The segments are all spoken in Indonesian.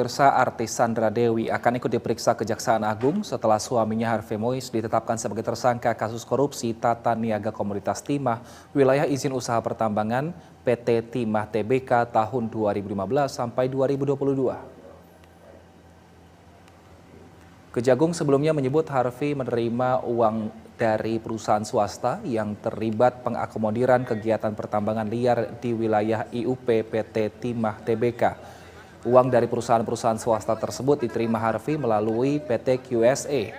Pemirsa, artis Sandra Dewi akan ikut diperiksa Kejaksaan Agung setelah suaminya Harvey Mois ditetapkan sebagai tersangka kasus korupsi Tata Niaga Komoditas Timah wilayah izin usaha pertambangan PT Timah Tbk tahun 2015 sampai 2022. Kejagung sebelumnya menyebut Harvey menerima uang dari perusahaan swasta yang terlibat pengakomodiran kegiatan pertambangan liar di wilayah IUP PT Timah Tbk. Uang dari perusahaan-perusahaan swasta tersebut diterima Harvey melalui PT QSA.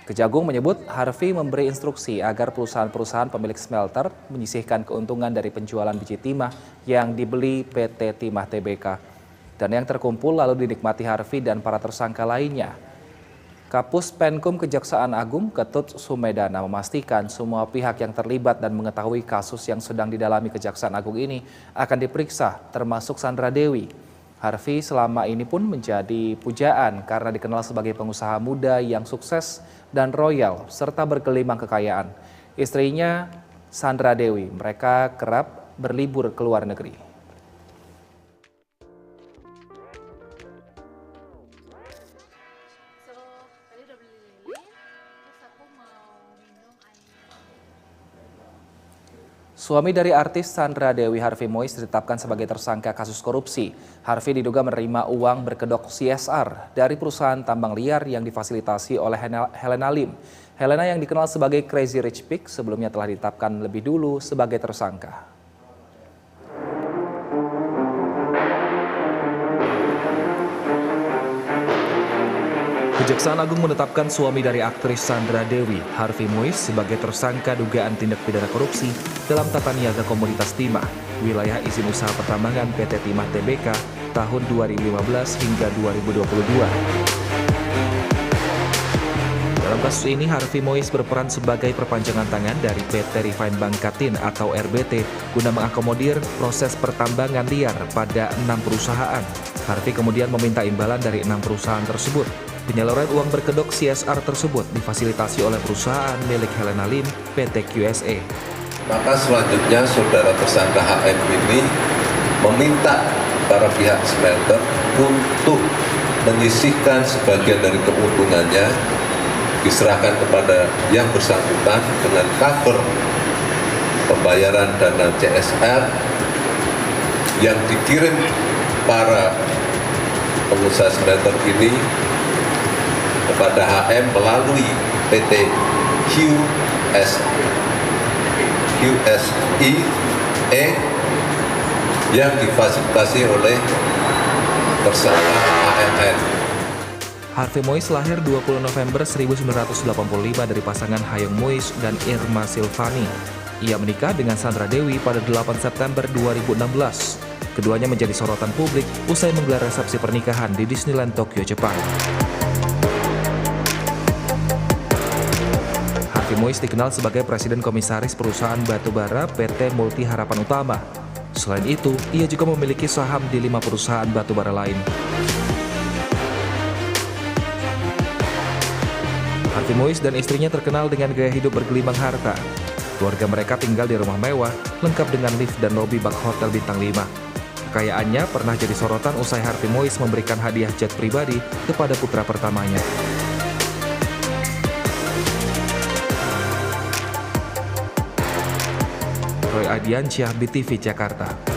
Kejagung menyebut Harvey memberi instruksi agar perusahaan-perusahaan pemilik smelter menyisihkan keuntungan dari penjualan biji timah yang dibeli PT Timah Tbk. Dan yang terkumpul lalu dinikmati Harvey dan para tersangka lainnya. Kapus Penkum Kejaksaan Agung Ketut Sumedana memastikan semua pihak yang terlibat dan mengetahui kasus yang sedang didalami Kejaksaan Agung ini akan diperiksa, termasuk Sandra Dewi. Harvey selama ini pun menjadi pujaan karena dikenal sebagai pengusaha muda yang sukses dan royal serta bergelimang kekayaan. Istrinya Sandra Dewi, mereka kerap berlibur ke luar negeri. Suami dari artis Sandra Dewi, Harvey Mois, ditetapkan sebagai tersangka kasus korupsi. Harvey diduga menerima uang berkedok CSR dari perusahaan tambang liar yang difasilitasi oleh Helena Lim. Helena yang dikenal sebagai Crazy Rich Pig sebelumnya telah ditetapkan lebih dulu sebagai tersangka. Kejaksaan Agung menetapkan suami dari aktris Sandra Dewi, Harvey Mois, sebagai tersangka dugaan tindak pidana korupsi dalam tata niaga komoditas timah, wilayah izin usaha pertambangan PT Timah Tbk tahun 2015 hingga 2022. Dalam kasus ini, Harvey Mois berperan sebagai perpanjangan tangan dari PT Refine Bangkatin atau RBT guna mengakomodir proses pertambangan liar pada 6 perusahaan. Harvey kemudian meminta imbalan dari 6 perusahaan tersebut. Penyaluran uang berkedok CSR tersebut difasilitasi oleh perusahaan milik Helena Lim, PT QSA. Maka selanjutnya saudara tersangka HM ini meminta para pihak smelter untuk menyisihkan sebagian dari keuntungannya diserahkan kepada yang bersangkutan dengan cover pembayaran dana CSR yang dikirim para pengusaha smelter ini kepada HM melalui PT QSI yang difasilitasi oleh tersangka AMN. Harvey Mois lahir 20 November 1985 dari pasangan Hayong Mois dan Irma Silvani. Ia menikah dengan Sandra Dewi pada 8 September 2016. Keduanya menjadi sorotan publik usai menggelar resepsi pernikahan di Disneyland Tokyo, Jepang. Harvey Mois dikenal sebagai Presiden Komisaris Perusahaan Batubara PT Multi Harapan Utama. Selain itu, ia juga memiliki saham di 5 perusahaan batubara lain. Harvey Mois dan istrinya terkenal dengan gaya hidup bergelimang harta. Keluarga mereka tinggal di rumah mewah, lengkap dengan lift dan lobi bak hotel bintang 5. Kekayaannya pernah jadi sorotan usai Harvey Mois memberikan hadiah jet pribadi kepada putra pertamanya. Roy Adiansyah, BTV Jakarta.